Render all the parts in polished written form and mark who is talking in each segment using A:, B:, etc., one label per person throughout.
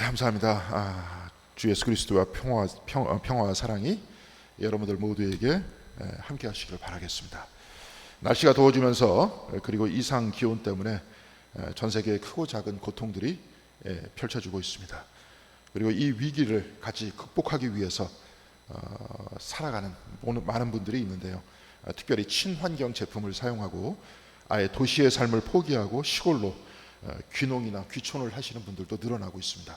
A: 감사합니다. 주 예수 그리스도와 평화와 사랑이 여러분들 모두에게 함께 하시길 바라겠습니다. 날씨가 더워지면서 그리고 이상 기온 때문에 전 세계의 크고 작은 고통들이 펼쳐지고 있습니다. 그리고 이 위기를 같이 극복하기 위해서 살아가는 많은 분들이 있는데요. 특별히 친환경 제품을 사용하고 아예 도시의 삶을 포기하고 시골로 귀농이나 귀촌을 하시는 분들도 늘어나고 있습니다.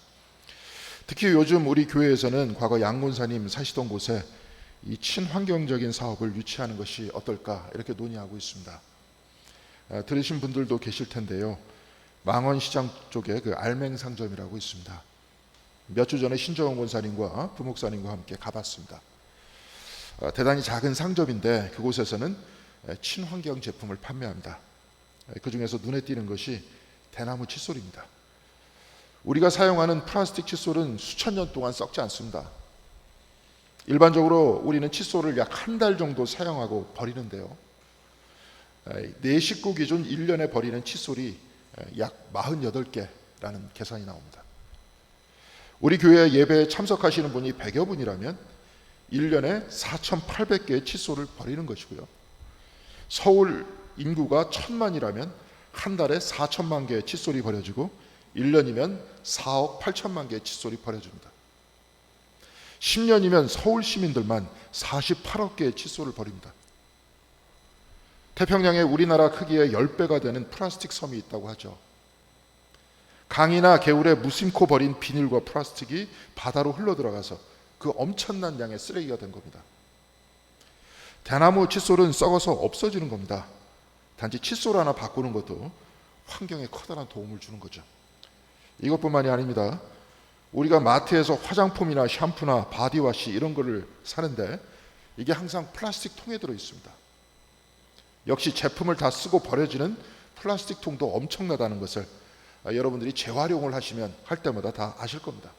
A: 특히 요즘 우리 교회에서는 과거 양곤사님 사시던 곳에 이 친환경적인 사업을 유치하는 것이 어떨까 이렇게 논의하고 있습니다. 들으신 분들도 계실 텐데요. 망원시장 쪽에 그 알맹상점이라고 있습니다. 몇 주 전에 신정원 권사님과 부목사님과 함께 가봤습니다. 대단히 작은 상점인데 그곳에서는 친환경 제품을 판매합니다. 그 중에서 눈에 띄는 것이 대나무 칫솔입니다. 우리가 사용하는 플라스틱 칫솔은 수천 년 동안 썩지 않습니다. 일반적으로 우리는 칫솔을 약 한 달 정도 사용하고 버리는데요. 내 식구 기준 1년에 버리는 칫솔이 약 48개라는 계산이 나옵니다. 우리 교회 예배에 참석하시는 분이 100여 분이라면 1년에 4,800개의 칫솔을 버리는 것이고요. 서울 인구가 1,000만이라면 한 달에 4천만 개의 칫솔이 버려지고 1년이면 4억 8천만 개의 칫솔이 버려집니다. 10년이면 서울 시민들만 48억 개의 칫솔을 버립니다. 태평양에 우리나라 크기의 10배가 되는 플라스틱 섬이 있다고 하죠. 강이나 개울에 무심코 버린 비닐과 플라스틱이 바다로 흘러들어가서 그 엄청난 양의 쓰레기가 된 겁니다. 대나무 칫솔은 썩어서 없어지는 겁니다. 단지 칫솔 하나 바꾸는 것도 환경에 커다란 도움을 주는 거죠. 이것뿐만이 아닙니다. 우리가 마트에서 화장품이나 샴푸나 바디워시 이런 거를 사는데 이게 항상 플라스틱 통에 들어 있습니다. 역시 제품을 다 쓰고 버려지는 플라스틱 통도 엄청나다는 것을 여러분들이 재활용을 하시면 할 때마다 다 아실 겁니다.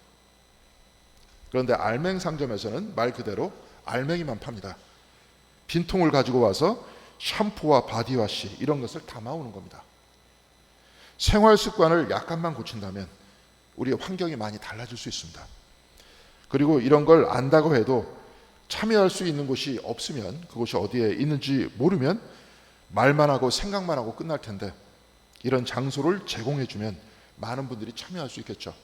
A: 그런데 알맹상점에서는 말 그대로 알맹이만 팝니다. 빈통을 가지고 와서 샴푸와 바디워시 이런 것을 담아오는 겁니다. 생활 습관을 약간만 고친다면 우리의 환경이 많이 달라질 수 있습니다. 그리고 이런 걸 안다고 해도 참여할 수 있는 곳이 없으면, 그곳이 어디에 있는지 모르면 말만 하고 생각만 하고 끝날 텐데 이런 장소를 제공해주면 많은 분들이 참여할 수 있겠죠.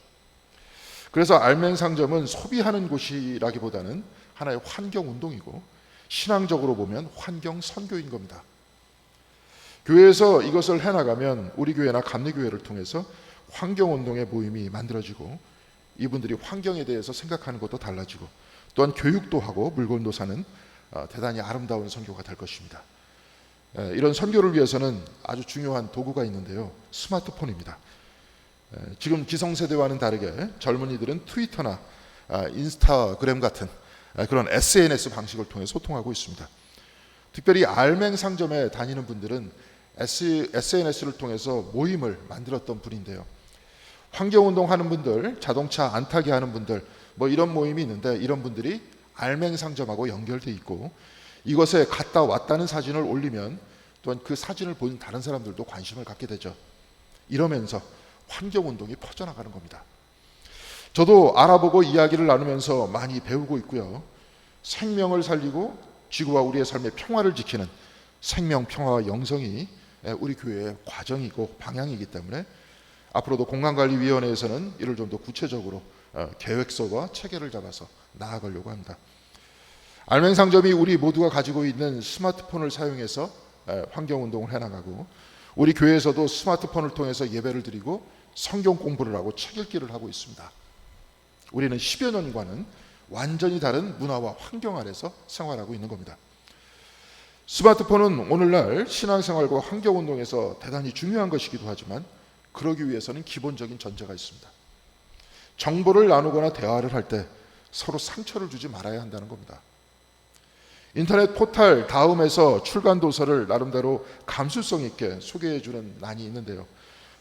A: 그래서 알맹상점은 소비하는 곳이라기보다는 하나의 환경운동이고 신앙적으로 보면 환경 선교인 겁니다. 교회에서 이것을 해나가면 우리 교회나 감리교회를 통해서 환경운동의 모임이 만들어지고 이분들이 환경에 대해서 생각하는 것도 달라지고 또한 교육도 하고 물건도 사는 대단히 아름다운 선교가 될 것입니다. 이런 선교를 위해서는 아주 중요한 도구가 있는데요. 스마트폰입니다. 지금 기성세대와는 다르게 젊은이들은 트위터나 인스타그램 같은 그런 SNS 방식을 통해 소통하고 있습니다. 특별히 알맹상점에 다니는 분들은 SNS를 통해서 모임을 만들었던 분인데요. 환경운동 하는 분들, 자동차 안 타게 하는 분들 이런 모임이 있는데 이런 분들이 알맹상점하고 연결돼 있고 이것에 갔다 왔다는 사진을 올리면 또한 그 사진을 본 다른 사람들도 관심을 갖게 되죠. 이러면서 환경운동이 퍼져나가는 겁니다. 저도 알아보고 이야기를 나누면서 많이 배우고 있고요. 생명을 살리고 지구와 우리의 삶의 평화를 지키는 생명, 평화와 영성이 우리 교회의 과정이고 방향이기 때문에 앞으로도 공간관리위원회에서는 이를 좀 더 구체적으로 계획서와 체계를 잡아서 나아가려고 합니다. 알맹상점이 우리 모두가 가지고 있는 스마트폰을 사용해서 환경운동을 해나가고 우리 교회에서도 스마트폰을 통해서 예배를 드리고 성경 공부를 하고 책 읽기를 하고 있습니다. 우리는 10여 년과는 완전히 다른 문화와 환경 아래서 생활하고 있는 겁니다. 스마트폰은 오늘날 신앙생활과 환경운동에서 대단히 중요한 것이기도 하지만 그러기 위해서는 기본적인 전제가 있습니다. 정보를 나누거나 대화를 할 때 서로 상처를 주지 말아야 한다는 겁니다. 인터넷 포털 다음에서 출간 도서를 나름대로 감수성 있게 소개해주는 난이 있는데요.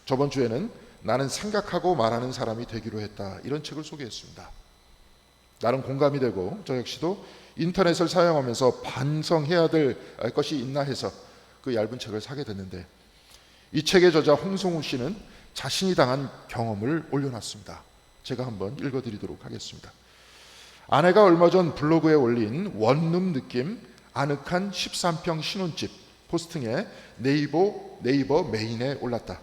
A: 저번 주에는 나는 생각하고 말하는 사람이 되기로 했다 이런 책을 소개했습니다. 나름 공감이 되고 저 역시도 인터넷을 사용하면서 반성해야 될 것이 있나 해서 그 얇은 책을 사게 됐는데 이 책의 저자 홍성우 씨는 자신이 당한 경험을 올려놨습니다. 제가 한번 읽어드리도록 하겠습니다. 아내가 얼마 전 블로그에 올린 원룸 느낌 아늑한 13평 신혼집 포스팅에 네이버 메인에 올랐다.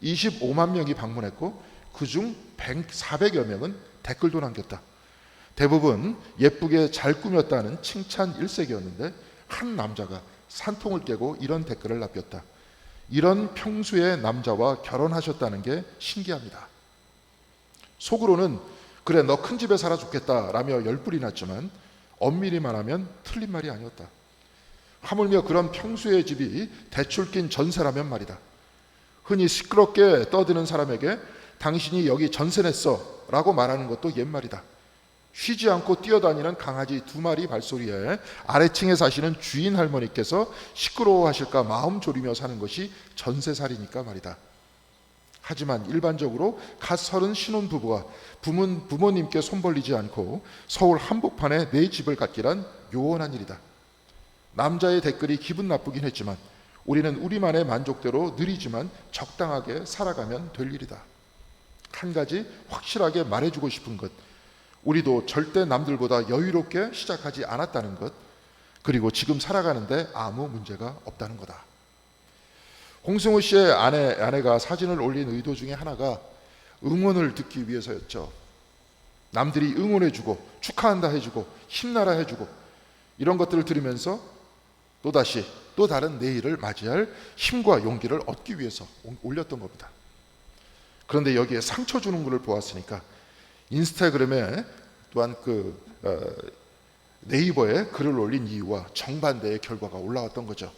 A: 25만 명이 방문했고 그중 400여 명은 댓글도 남겼다. 대부분 예쁘게 잘 꾸몄다는 칭찬 일색이었는데 한 남자가 산통을 깨고 이런 댓글을 남겼다. 이런 평수의 남자와 결혼하셨다는 게 신기합니다. 속으로는 그래 너 큰 집에 살아 좋겠다 라며 열불이 났지만 엄밀히 말하면 틀린 말이 아니었다. 하물며 그런 평수의 집이 대출 낀 전세라면 말이다. 흔히 시끄럽게 떠드는 사람에게 당신이 여기 전세 냈어 라고 말하는 것도 옛말이다. 쉬지 않고 뛰어다니는 강아지 2마리 발소리에 아래층에 사시는 주인 할머니께서 시끄러워하실까 마음 졸이며 사는 것이 전세살이니까 말이다. 하지만 일반적으로 갓 서른 신혼부부가 부모님께 손 벌리지 않고 서울 한복판에 내 집을 갖기란 요원한 일이다. 남자의 댓글이 기분 나쁘긴 했지만 우리는 우리만의 만족대로 느리지만 적당하게 살아가면 될 일이다. 한 가지 확실하게 말해주고 싶은 것, 우리도 절대 남들보다 여유롭게 시작하지 않았다는 것, 그리고 지금 살아가는데 아무 문제가 없다는 거다. 홍승우 씨의 아내가 사진을 올린 의도 중에 하나가 응원을 듣기 위해서였죠. 남들이 응원해주고 축하한다 해주고 힘나라 해주고 이런 것들을 들으면서 또다시 또 다른 내일을 맞이할 힘과 용기를 얻기 위해서 올렸던 겁니다. 그런데 여기에 상처 주는 것을 보았으니까 인스타그램에 또한 네이버에 글을 올린 이유와 정반대의 결과가 올라왔던 거죠.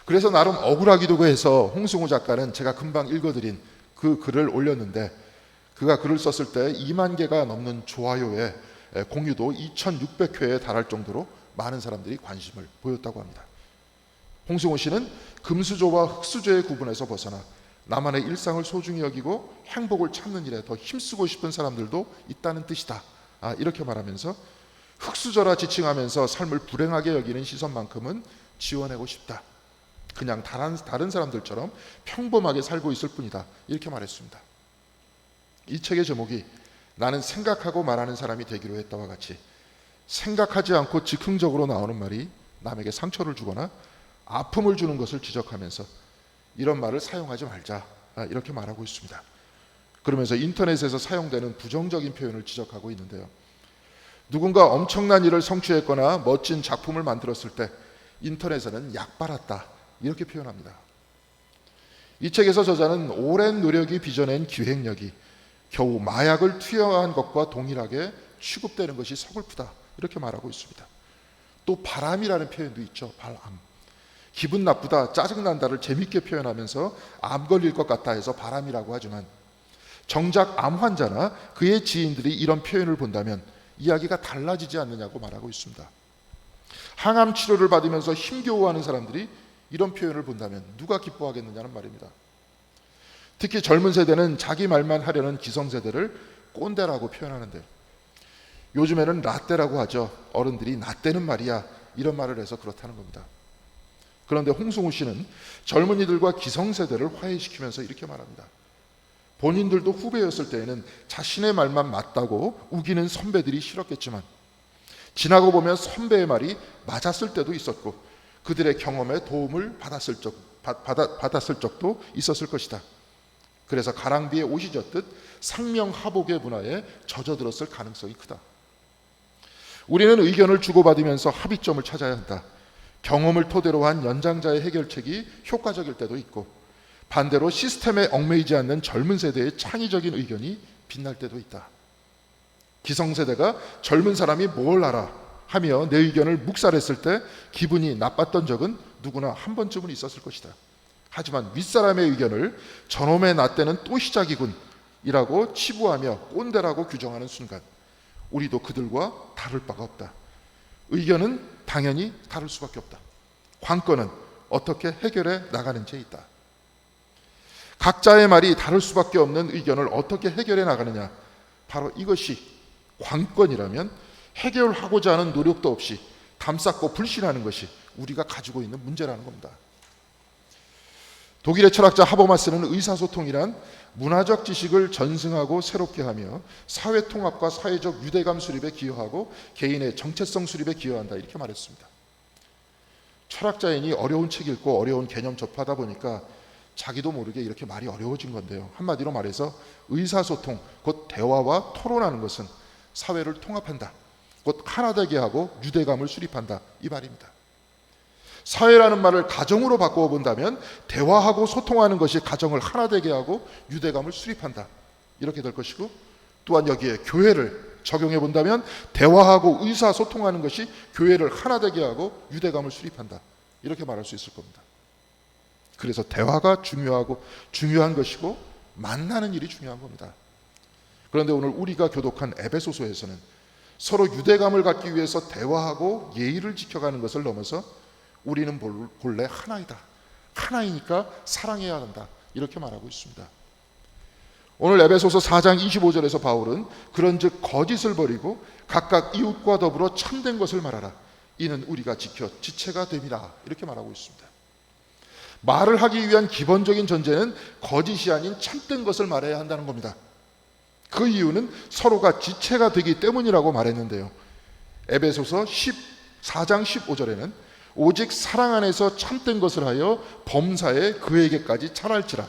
A: 그래서 나름 억울하기도 해서 홍승우 작가는 제가 금방 읽어드린 그 글을 올렸는데 그가 글을 썼을 때 2만 개가 넘는 좋아요에 공유도 2600회에 달할 정도로 많은 사람들이 관심을 보였다고 합니다. 홍승우 씨는 금수저와 흙수저의 구분에서 벗어나 나만의 일상을 소중히 여기고 행복을 찾는 일에 더 힘쓰고 싶은 사람들도 있다는 뜻이다. 이렇게 말하면서 흙수저라 지칭하면서 삶을 불행하게 여기는 시선만큼은 지워내고 싶다. 그냥 다른 사람들처럼 평범하게 살고 있을 뿐이다. 이렇게 말했습니다. 이 책의 제목이 나는 생각하고 말하는 사람이 되기로 했다와 같이 생각하지 않고 즉흥적으로 나오는 말이 남에게 상처를 주거나 아픔을 주는 것을 지적하면서 이런 말을 사용하지 말자 이렇게 말하고 있습니다. 그러면서 인터넷에서 사용되는 부정적인 표현을 지적하고 있는데요. 누군가 엄청난 일을 성취했거나 멋진 작품을 만들었을 때 인터넷에는 약발았다 이렇게 표현합니다. 이 책에서 저자는 오랜 노력이 빚어낸 기획력이 겨우 마약을 투여한 것과 동일하게 취급되는 것이 서글프다 이렇게 말하고 있습니다. 또 바람이라는 표현도 있죠. 바람. 기분 나쁘다, 짜증난다를 재밌게 표현하면서 암 걸릴 것 같다 해서 바람이라고 하지만 정작 암 환자나 그의 지인들이 이런 표현을 본다면 이야기가 달라지지 않느냐고 말하고 있습니다. 항암 치료를 받으면서 힘겨워하는 사람들이 이런 표현을 본다면 누가 기뻐하겠느냐는 말입니다. 특히 젊은 세대는 자기 말만 하려는 기성세대를 꼰대라고 표현하는데 요즘에는 라떼라고 하죠. 어른들이 나 때는 말이야 이런 말을 해서 그렇다는 겁니다. 그런데 홍승우 씨는 젊은이들과 기성세대를 화해시키면서 이렇게 말합니다. 본인들도 후배였을 때에는 자신의 말만 맞다고 우기는 선배들이 싫었겠지만 지나고 보면 선배의 말이 맞았을 때도 있었고 그들의 경험에 도움을 받았을 적도 있었을 것이다. 그래서 가랑비에 옷이 젖듯 상명하복의 문화에 젖어들었을 가능성이 크다. 우리는 의견을 주고받으면서 합의점을 찾아야 한다. 경험을 토대로 한 연장자의 해결책이 효과적일 때도 있고 반대로 시스템에 얽매이지 않는 젊은 세대의 창의적인 의견이 빛날 때도 있다. 기성세대가 젊은 사람이 뭘 알아 하며 내 의견을 묵살했을 때 기분이 나빴던 적은 누구나 한 번쯤은 있었을 것이다. 하지만 윗사람의 의견을 저놈의 나 때는 또 시작이군 이라고 치부하며 꼰대라고 규정하는 순간 우리도 그들과 다를 바가 없다. 의견은 당연히 다를 수밖에 없다. 관건은 어떻게 해결해 나가는지에 있다. 각자의 말이 다를 수밖에 없는 의견을 어떻게 해결해 나가느냐 바로 이것이 관건이라면 해결하고자 하는 노력도 없이 담쌓고 불신하는 것이 우리가 가지고 있는 문제라는 겁니다. 독일의 철학자 하버마스는 의사소통이란 문화적 지식을 전승하고 새롭게 하며 사회 통합과 사회적 유대감 수립에 기여하고 개인의 정체성 수립에 기여한다, 이렇게 말했습니다. 철학자인이 어려운 책 읽고 어려운 개념 접하다 보니까 자기도 모르게 이렇게 말이 어려워진 건데요. 한마디로 말해서 의사소통, 곧 대화와 토론하는 것은 사회를 통합한다, 곧 하나 되게 하고 유대감을 수립한다, 이 말입니다. 사회라는 말을 가정으로 바꾸어 본다면 대화하고 소통하는 것이 가정을 하나 되게 하고 유대감을 수립한다, 이렇게 될 것이고, 또한 여기에 교회를 적용해 본다면 대화하고 의사소통하는 것이 교회를 하나 되게 하고 유대감을 수립한다, 이렇게 말할 수 있을 겁니다. 그래서 대화가 중요한 것이고 만나는 일이 중요한 겁니다. 그런데 오늘 우리가 교독한 에베소서에서는 서로 유대감을 갖기 위해서 대화하고 예의를 지켜가는 것을 넘어서 우리는 본래 하나이다, 하나이니까 사랑해야 한다, 이렇게 말하고 있습니다. 오늘 에베소서 4장 25절에서 바울은 그런즉 거짓을 버리고 각각 이웃과 더불어 참된 것을 말하라, 이는 우리가 지켜 지체가 됨이라, 이렇게 말하고 있습니다. 말을 하기 위한 기본적인 전제는 거짓이 아닌 참된 것을 말해야 한다는 겁니다. 그 이유는 서로가 지체가 되기 때문이라고 말했는데요. 에베소서 4장 15절에는 오직 사랑 안에서 참된 것을 하여 범사에 그에게까지 잘할지라,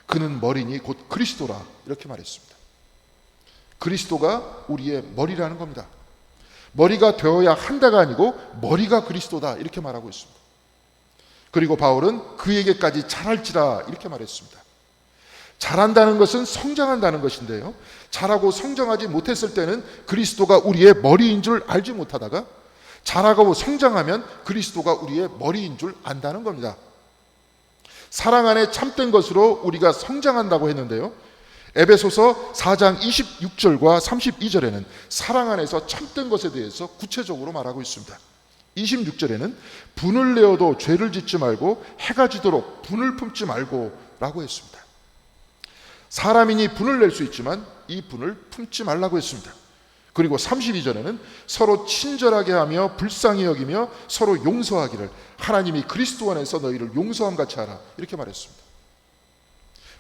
A: 그는 머리니 곧 그리스도라, 이렇게 말했습니다. 그리스도가 우리의 머리라는 겁니다. 머리가 되어야 한다가 아니고 머리가 그리스도다, 이렇게 말하고 있습니다. 그리고 바울은 그에게까지 잘할지라, 이렇게 말했습니다. 잘한다는 것은 성장한다는 것인데요, 잘하고 성장하지 못했을 때는 그리스도가 우리의 머리인 줄 알지 못하다가 잘하고 성장하면 그리스도가 우리의 머리인 줄 안다는 겁니다. 사랑 안에 참된 것으로 우리가 성장한다고 했는데요, 에베소서 4장 26절과 32절에는 사랑 안에서 참된 것에 대해서 구체적으로 말하고 있습니다. 26절에는 분을 내어도 죄를 짓지 말고 해가 지도록 분을 품지 말고 라고 했습니다. 사람이니 분을 낼 수 있지만 이 분을 품지 말라고 했습니다. 그리고 32절에는 서로 친절하게 하며 불쌍히 여기며 서로 용서하기를 하나님이 그리스도 안에서 너희를 용서함 같이 하라, 이렇게 말했습니다.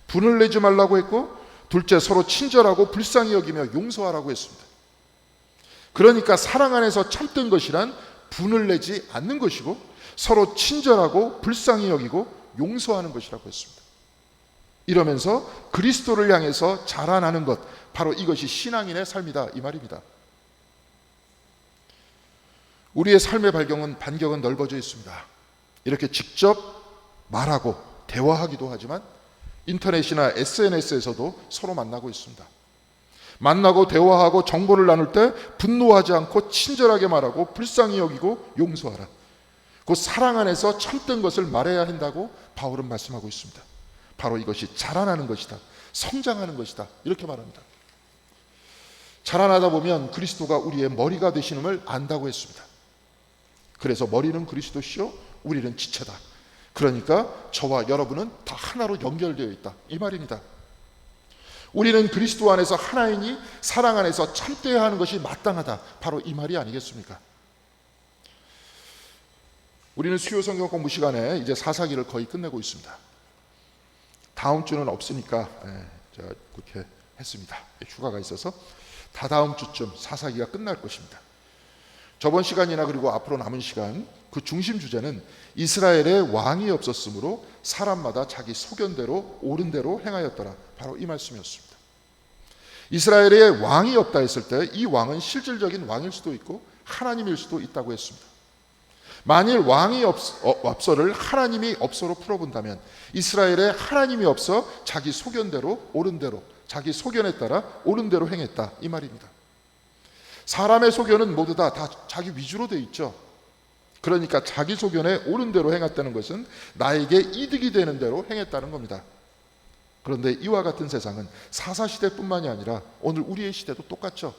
A: 분을 내지 말라고 했고, 둘째 서로 친절하고 불쌍히 여기며 용서하라고 했습니다. 그러니까 사랑 안에서 참된 것이란 분을 내지 않는 것이고 서로 친절하고 불쌍히 여기고 용서하는 것이라고 했습니다. 이러면서 그리스도를 향해서 자라나는 것, 바로 이것이 신앙인의 삶이다, 이 말입니다. 우리의 삶의 반경은 넓어져 있습니다. 이렇게 직접 말하고 대화하기도 하지만 인터넷이나 SNS에서도 서로 만나고 있습니다. 만나고 대화하고 정보를 나눌 때 분노하지 않고 친절하게 말하고 불쌍히 여기고 용서하라, 그 사랑 안에서 참된 것을 말해야 한다고 바울은 말씀하고 있습니다. 바로 이것이 자라나는 것이다, 성장하는 것이다, 이렇게 말합니다. 자라나다 보면 그리스도가 우리의 머리가 되시는을 안다고 했습니다. 그래서 머리는 그리스도시요 우리는 지체다, 그러니까 저와 여러분은 다 하나로 연결되어 있다, 이 말입니다. 우리는 그리스도 안에서 하나이니 사랑 안에서 참되어야 하는 것이 마땅하다, 바로 이 말이 아니겠습니까? 우리는 수요 성경 공부 시간에 이제 사사기를 거의 끝내고 있습니다. 다음 주는 없으니까 제가 그렇게 했습니다. 휴가가 있어서 다다음 주쯤 사사기가 끝날 것입니다. 저번 시간이나 그리고 앞으로 남은 시간, 그 중심 주제는 이스라엘에 왕이 없었으므로 사람마다 자기 소견대로 옳은 대로 행하였더라, 바로 이 말씀이었습니다. 이스라엘에 왕이 없다 했을 때 이 왕은 실질적인 왕일 수도 있고 하나님일 수도 있다고 했습니다. 만일 왕이 없어를 하나님이 없어로 풀어본다면 이스라엘에 하나님이 없어 자기 소견대로 옳은 대로, 자기 소견에 따라 옳은 대로 행했다, 이 말입니다. 사람의 소견은 모두 다 자기 위주로 되어 있죠. 그러니까 자기 소견에 옳은 대로 행했다는 것은 나에게 이득이 되는 대로 행했다는 겁니다. 그런데 이와 같은 세상은 사사시대뿐만이 아니라 오늘 우리의 시대도 똑같죠.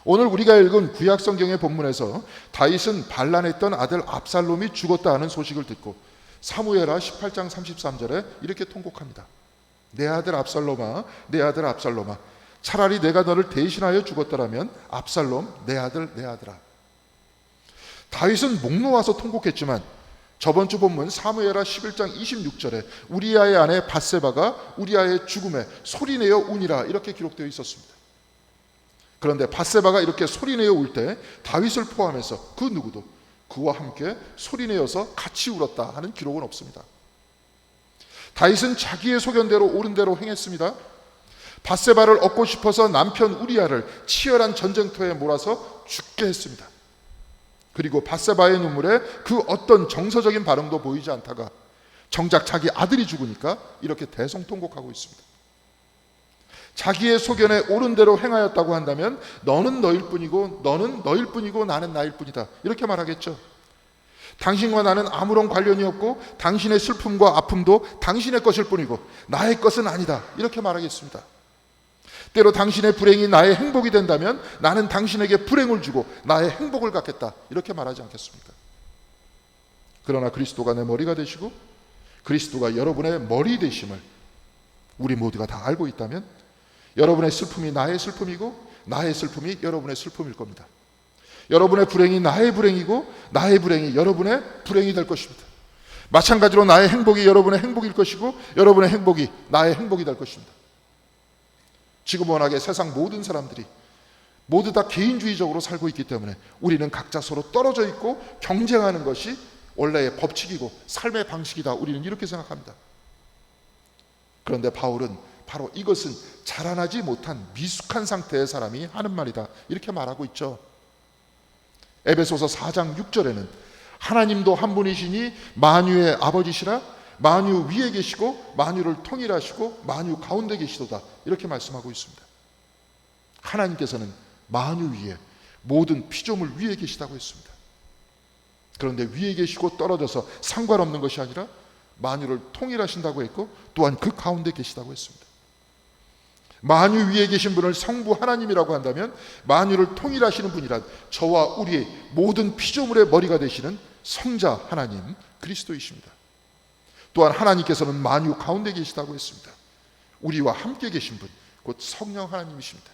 A: 오늘 우리가 읽은 구약 성경의 본문에서 다윗은 반란했던 아들 압살롬이 죽었다 하는 소식을 듣고 사무엘하 18장 33절에 이렇게 통곡합니다. 내 아들 압살롬아, 내 아들 압살롬아, 차라리 내가 너를 대신하여 죽었더라면 압살롬 내 아들 내 아들아. 다윗은 목 놓아서 통곡했지만 저번 주 본문 사무엘하 11장 26절에 우리아의 아내 밧세바가 우리아의 죽음에 소리내어 우니라 이렇게 기록되어 있었습니다. 그런데 밧세바가 이렇게 소리내어 울 때 다윗을 포함해서 그 누구도 그와 함께 소리내어서 같이 울었다 하는 기록은 없습니다. 다윗은 자기의 소견대로 옳은 대로 행했습니다. 밧세바를 얻고 싶어서 남편 우리아를 치열한 전쟁터에 몰아서 죽게 했습니다. 그리고 밧세바의 눈물에 그 어떤 정서적인 반응도 보이지 않다가 정작 자기 아들이 죽으니까 이렇게 대성통곡하고 있습니다. 자기의 소견에 옳은 대로 행하였다고 한다면 너는 너일 뿐이고 너는 너일 뿐이고 나는 나일 뿐이다 이렇게 말하겠죠. 당신과 나는 아무런 관련이 없고 당신의 슬픔과 아픔도 당신의 것일 뿐이고 나의 것은 아니다 이렇게 말하겠습니다. 때로 당신의 불행이 나의 행복이 된다면 나는 당신에게 불행을 주고 나의 행복을 갖겠다 이렇게 말하지 않겠습니까? 그러나 그리스도가 내 머리가 되시고 그리스도가 여러분의 머리 되심을 우리 모두가 다 알고 있다면 여러분의 슬픔이 나의 슬픔이고 나의 슬픔이 여러분의 슬픔일 겁니다. 여러분의 불행이 나의 불행이고 나의 불행이 여러분의 불행이 될 것입니다. 마찬가지로 나의 행복이 여러분의 행복일 것이고 여러분의 행복이 나의 행복이 될 것입니다. 지금 워낙에 세상 모든 사람들이 모두 다 개인주의적으로 살고 있기 때문에 우리는 각자 서로 떨어져 있고 경쟁하는 것이 원래의 법칙이고 삶의 방식이다. 우리는 이렇게 생각합니다. 그런데 바울은 바로 이것은 자라나지 못한 미숙한 상태의 사람이 하는 말이다 이렇게 말하고 있죠. 에베소서 4장 6절에는 하나님도 한 분이시니 만유의 아버지시라 만유 위에 계시고 만유를 통일하시고 만유 가운데 계시도다 이렇게 말씀하고 있습니다. 하나님께서는 만유 위에 모든 피조물 위에 계시다고 했습니다. 그런데 위에 계시고 떨어져서 상관없는 것이 아니라 만유를 통일하신다고 했고 또한 그 가운데 계시다고 했습니다. 만유 위에 계신 분을 성부 하나님이라고 한다면 만유를 통일하시는 분이란 저와 우리의 모든 피조물의 머리가 되시는 성자 하나님 그리스도이십니다. 또한 하나님께서는 만유 가운데 계시다고 했습니다. 우리와 함께 계신 분 곧 성령 하나님이십니다.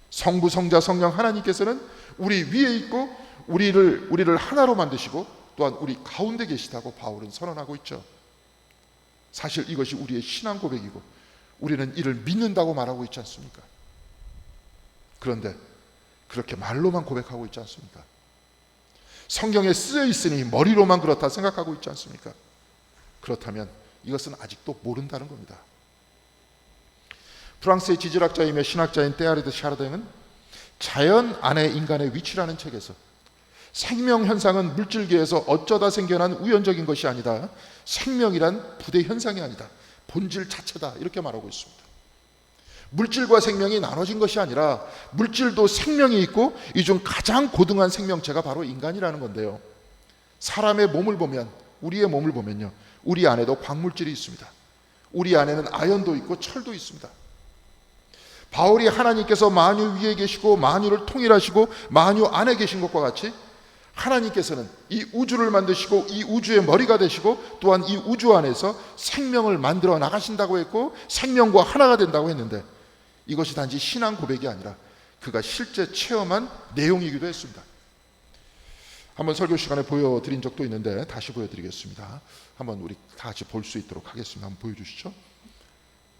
A: 성부 성자 성령 하나님께서는 우리 위에 있고 우리를 하나로 만드시고 또한 우리 가운데 계시다고 바울은 선언하고 있죠. 사실 이것이 우리의 신앙 고백이고 우리는 이를 믿는다고 말하고 있지 않습니까? 그런데 그렇게 말로만 고백하고 있지 않습니까? 성경에 쓰여 있으니 머리로만 그렇다 생각하고 있지 않습니까? 그렇다면 이것은 아직도 모른다는 겁니다. 프랑스의 지질학자이며 신학자인 테아르드 샤르댕은 자연 안에 인간의 위치라는 책에서 생명 현상은 물질계에서 어쩌다 생겨난 우연적인 것이 아니다. 생명이란 부대 현상이 아니다. 본질 자체다. 이렇게 말하고 있습니다. 물질과 생명이 나눠진 것이 아니라 물질도 생명이 있고 이 중 가장 고등한 생명체가 바로 인간이라는 건데요. 사람의 몸을 보면 우리의 몸을 보면요. 우리 안에도 광물질이 있습니다. 우리 안에는 아연도 있고 철도 있습니다. 바울이 하나님께서 만유 위에 계시고 만유를 통일하시고 만유 안에 계신 것과 같이 하나님께서는 이 우주를 만드시고 이 우주의 머리가 되시고 또한 이 우주 안에서 생명을 만들어 나가신다고 했고 생명과 하나가 된다고 했는데 이것이 단지 신앙 고백이 아니라 그가 실제 체험한 내용이기도 했습니다. 한번 설교 시간에 보여드린 적도 있는데 다시 보여드리겠습니다. 한번 우리 다 같이 볼 수 있도록 하겠습니다. 한번 보여주시죠.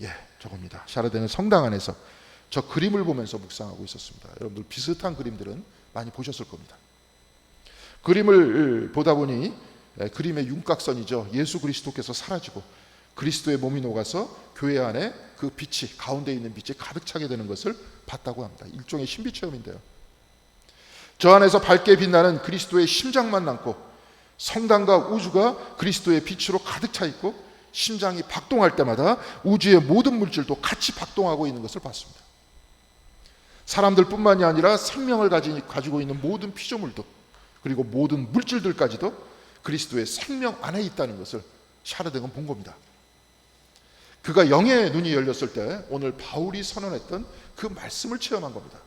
A: 예, 저겁니다. 샤르댕은 성당 안에서 저 그림을 보면서 묵상하고 있었습니다. 여러분들 비슷한 그림들은 많이 보셨을 겁니다. 그림을 보다 보니 그림의 윤곽선이죠. 예수 그리스도께서 사라지고 그리스도의 몸이 녹아서 교회 안에 그 빛이 가운데 있는 빛이 가득 차게 되는 것을 봤다고 합니다. 일종의 신비 체험인데요. 저 안에서 밝게 빛나는 그리스도의 심장만 남고 성당과 우주가 그리스도의 빛으로 가득 차 있고 심장이 박동할 때마다 우주의 모든 물질도 같이 박동하고 있는 것을 봤습니다. 사람들뿐만이 아니라 생명을 가지고 있는 모든 피조물도 그리고 모든 물질들까지도 그리스도의 생명 안에 있다는 것을 샤르댕은 본 겁니다. 그가 영의 눈이 열렸을 때 오늘 바울이 선언했던 그 말씀을 체험한 겁니다.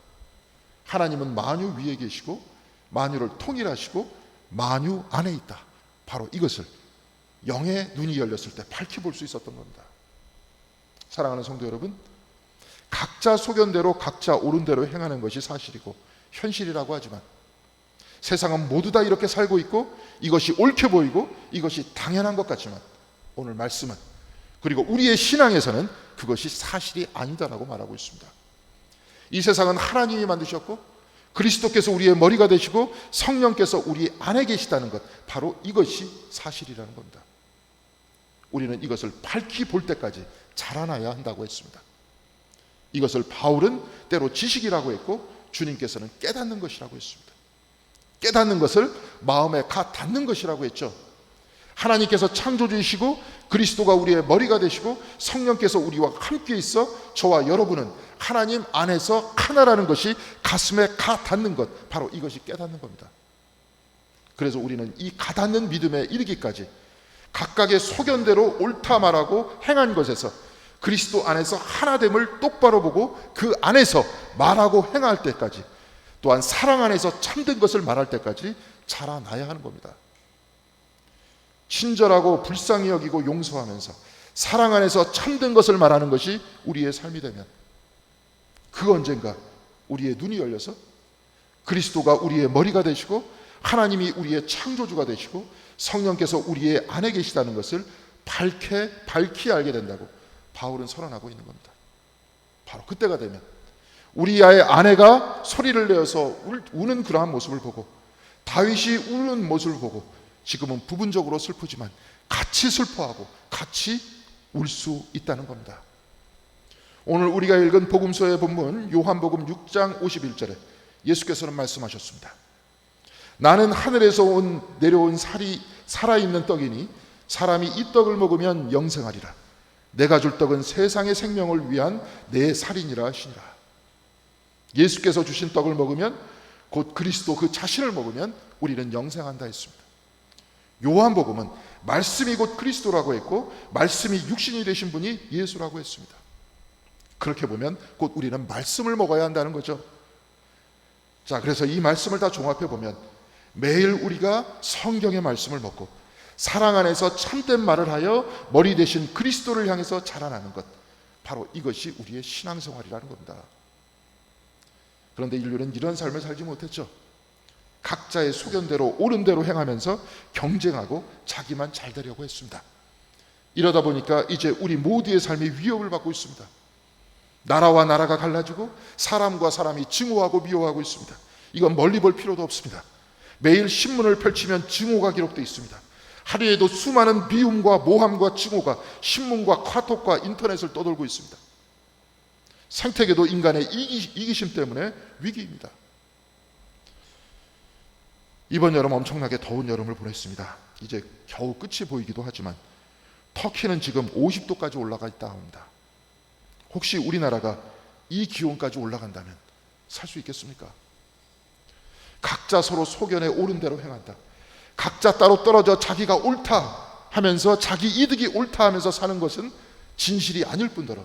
A: 하나님은 만유 위에 계시고 만유를 통일하시고 만유 안에 있다. 바로 이것을 영의 눈이 열렸을 때 밝히 볼 수 있었던 겁니다. 사랑하는 성도 여러분, 각자 소견대로 각자 옳은 대로 행하는 것이 사실이고 현실이라고 하지만 세상은 모두 다 이렇게 살고 있고 이것이 옳게 보이고 이것이 당연한 것 같지만 오늘 말씀은, 그리고 우리의 신앙에서는 그것이 사실이 아니다라고 말하고 있습니다. 이 세상은 하나님이 만드셨고 그리스도께서 우리의 머리가 되시고 성령께서 우리 안에 계시다는 것, 바로 이것이 사실이라는 겁니다. 우리는 이것을 밝히 볼 때까지 자라나야 한다고 했습니다. 이것을 바울은 때로 지식이라고 했고 주님께서는 깨닫는 것이라고 했습니다. 깨닫는 것을 마음에 가 닿는 것이라고 했죠. 하나님께서 창조주이시고 그리스도가 우리의 머리가 되시고 성령께서 우리와 함께 있어 저와 여러분은 하나님 안에서 하나라는 것이 가슴에 가 닿는 것, 바로 이것이 깨닫는 겁니다. 그래서 우리는 이 가닿는 믿음에 이르기까지 각각의 소견대로 옳다 말하고 행한 것에서 그리스도 안에서 하나됨을 똑바로 보고 그 안에서 말하고 행할 때까지, 또한 사랑 안에서 참된 것을 말할 때까지 자라나야 하는 겁니다. 친절하고 불쌍히 여기고 용서하면서 사랑 안에서 참된 것을 말하는 것이 우리의 삶이 되면 그 언젠가 우리의 눈이 열려서 그리스도가 우리의 머리가 되시고 하나님이 우리의 창조주가 되시고 성령께서 우리의 안에 계시다는 것을 밝히 알게 된다고 바울은 선언하고 있는 겁니다. 바로 그때가 되면 우리 아내가 소리를 내어서 우는 그러한 모습을 보고 다윗이 우는 모습을 보고 지금은 부분적으로 슬프지만 같이 슬퍼하고 같이 울 수 있다는 겁니다. 오늘 우리가 읽은 복음서의 본문 요한복음 6장 51절에 예수께서는 말씀하셨습니다. 나는 하늘에서 내려온 살아있는 떡이니 사람이 이 떡을 먹으면 영생하리라. 내가 줄 떡은 세상의 생명을 위한 내 살이니라 하시니라. 예수께서 주신 떡을 먹으면, 곧 그리스도 그 자신을 먹으면 우리는 영생한다 했습니다. 요한복음은 말씀이 곧 그리스도라고 했고 말씀이 육신이 되신 분이 예수라고 했습니다. 그렇게 보면 곧 우리는 말씀을 먹어야 한다는 거죠. 자, 그래서 이 말씀을 다 종합해 보면 매일 우리가 성경의 말씀을 먹고 사랑 안에서 참된 말을 하여 머리 대신 그리스도를 향해서 자라나는 것, 바로 이것이 우리의 신앙생활이라는 겁니다. 그런데 인류는 이런 삶을 살지 못했죠. 각자의 소견대로 옳은 대로 행하면서 경쟁하고 자기만 잘 되려고 했습니다. 이러다 보니까 이제 우리 모두의 삶이 위협을 받고 있습니다. 나라와 나라가 갈라지고 사람과 사람이 증오하고 미워하고 있습니다. 이건 멀리 볼 필요도 없습니다. 매일 신문을 펼치면 증오가 기록되어 있습니다. 하루에도 수많은 미움과 모함과 증오가 신문과 카톡과 인터넷을 떠돌고 있습니다. 생태계도 인간의 이기심 때문에 위기입니다. 이번 여름 엄청나게 더운 여름을 보냈습니다. 이제 겨우 끝이 보이기도 하지만 터키는 지금 50도까지 올라가 있다 합니다. 혹시 우리나라가 이 기온까지 올라간다면 살 수 있겠습니까? 각자 서로 소견에 옳은 대로 행한다. 각자 따로 떨어져 자기가 옳다 하면서 자기 이득이 옳다 하면서 사는 것은 진실이 아닐 뿐더러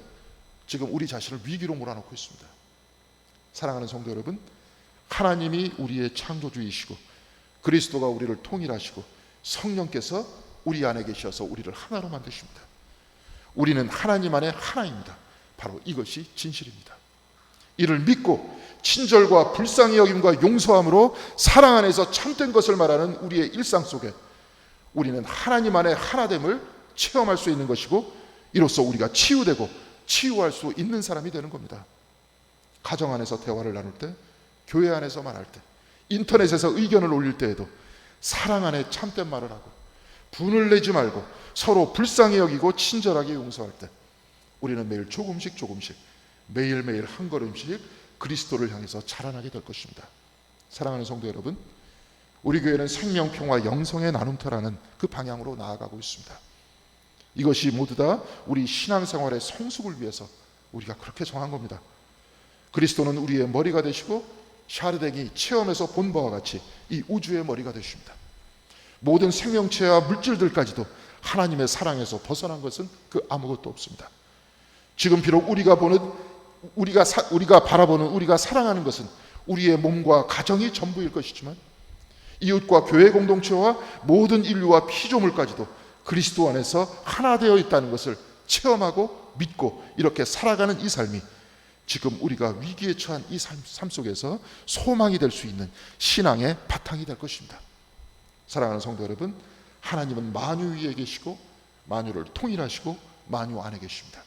A: 지금 우리 자신을 위기로 몰아넣고 있습니다. 사랑하는 성도 여러분, 하나님이 우리의 창조주이시고 그리스도가 우리를 통일하시고 성령께서 우리 안에 계셔서 우리를 하나로 만드십니다. 우리는 하나님 안에 하나입니다. 바로 이것이 진실입니다. 이를 믿고 친절과 불쌍히 여김과 용서함으로 사랑 안에서 참된 것을 말하는 우리의 일상 속에 우리는 하나님 안에 하나됨을 체험할 수 있는 것이고 이로써 우리가 치유되고 치유할 수 있는 사람이 되는 겁니다. 가정 안에서 대화를 나눌 때, 교회 안에서 말할 때, 인터넷에서 의견을 올릴 때에도 사랑 안에 참된 말을 하고 분을 내지 말고 서로 불쌍히 여기고 친절하게 용서할 때 우리는 매일 조금씩 매일매일 한 걸음씩 그리스도를 향해서 자라나게 될 것입니다. 사랑하는 성도 여러분, 우리 교회는 생명평화 영성의 나눔터라는 그 방향으로 나아가고 있습니다. 이것이 모두 다 우리 신앙생활의 성숙을 위해서 우리가 그렇게 정한 겁니다. 그리스도는 우리의 머리가 되시고 샤르댕이 체험에서 본 바와 같이 이 우주의 머리가 되십니다. 모든 생명체와 물질들까지도 하나님의 사랑에서 벗어난 것은 그 아무것도 없습니다. 지금 비록 우리가 바라보는 우리가 사랑하는 것은 우리의 몸과 가정이 전부일 것이지만 이웃과 교회 공동체와 모든 인류와 피조물까지도 그리스도 안에서 하나 되어 있다는 것을 체험하고 믿고 이렇게 살아가는 이 삶이 지금 우리가 위기에 처한 이 삶 속에서 소망이 될 수 있는 신앙의 바탕이 될 것입니다. 사랑하는 성도 여러분, 하나님은 만유 위에 계시고 만유를 통일하시고 만유 안에 계십니다.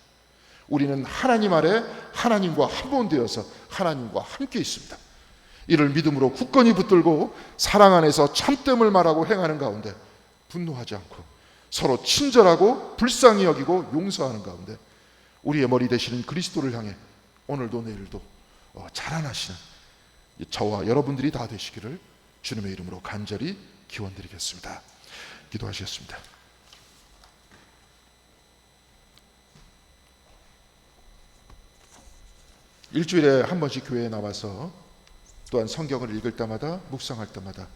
A: 우리는 하나님 아래 하나님과 한본되어서 하나님과 함께 있습니다. 이를 믿음으로 굳건히 붙들고 사랑 안에서 참됨을 말하고 행하는 가운데 분노하지 않고 서로 친절하고 불쌍히 여기고 용서하는 가운데 우리의 머리 되시는 그리스도를 향해 오늘도 내일도 자라나시는 저와 여러분들이 다 되시기를 주님의 이름으로 간절히 기원드리겠습니다. 기도하시겠습니다. 일주일에 한 번씩 교회에 나와서 또한 성경을 읽을 때마다 묵상할 때마다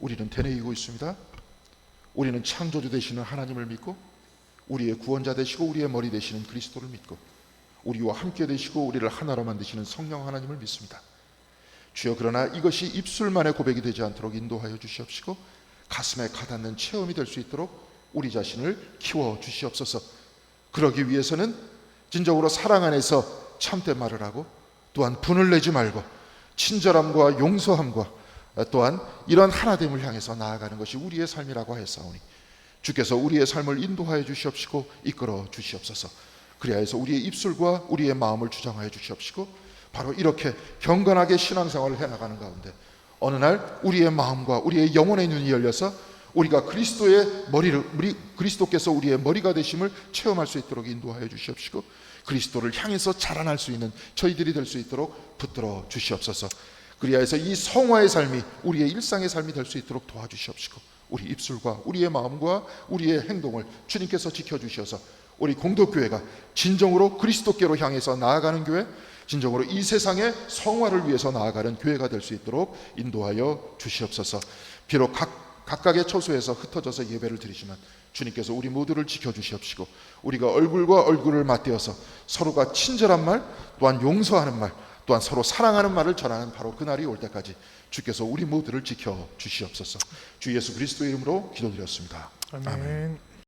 A: 우리는 되뇌이고 있습니다. 우리는 창조주 되시는 하나님을 믿고 우리의 구원자 되시고 우리의 머리 되시는 그리스도를 믿고 우리와 함께 되시고 우리를 하나로 만드시는 성령 하나님을 믿습니다. 주여, 그러나 이것이 입술만의 고백이 되지 않도록 인도하여 주시옵시고 가슴에 가닿는 체험이 될 수 있도록 우리 자신을 키워 주시옵소서. 그러기 위해서는 진정으로 사랑 안에서 참된 말을 하고 또한 분을 내지 말고 친절함과 용서함과 또한 이런 하나됨을 향해서 나아가는 것이 우리의 삶이라고 하였사오니 주께서 우리의 삶을 인도하여 주시옵시고 이끌어 주시옵소서. 그리하여서 우리의 입술과 우리의 마음을 주장하여 주시옵시고 바로 이렇게 경건하게 신앙생활을 해나가는 가운데 어느 날 우리의 마음과 우리의 영혼의 눈이 열려서 우리가 그리스도께서 우리의 머리가 되심을 체험할 수 있도록 인도하여 주시옵시고 그리스도를 향해서 자라날 수 있는 저희들이 될 수 있도록 붙들어 주시옵소서. 그리하여서 이 성화의 삶이 우리의 일상의 삶이 될 수 있도록 도와주시옵시고 우리 입술과 우리의 마음과 우리의 행동을 주님께서 지켜주셔서 우리 공동교회가 진정으로 그리스도께로 향해서 나아가는 교회, 진정으로 이 세상의 성화를 위해서 나아가는 교회가 될 수 있도록 인도하여 주시옵소서. 비록 각각의 처소에서 흩어져서 예배를 드리지만 주님께서 우리 모두를 지켜주시옵시고 우리가 얼굴과 얼굴을 맞대어서 서로가 친절한 말 또한 용서하는 말 또한 서로 사랑하는 말을 전하는 바로 그날이 올 때까지 주께서 우리 모두를 지켜주시옵소서. 주 예수 그리스도의 이름으로 기도드렸습니다.
B: 아멘.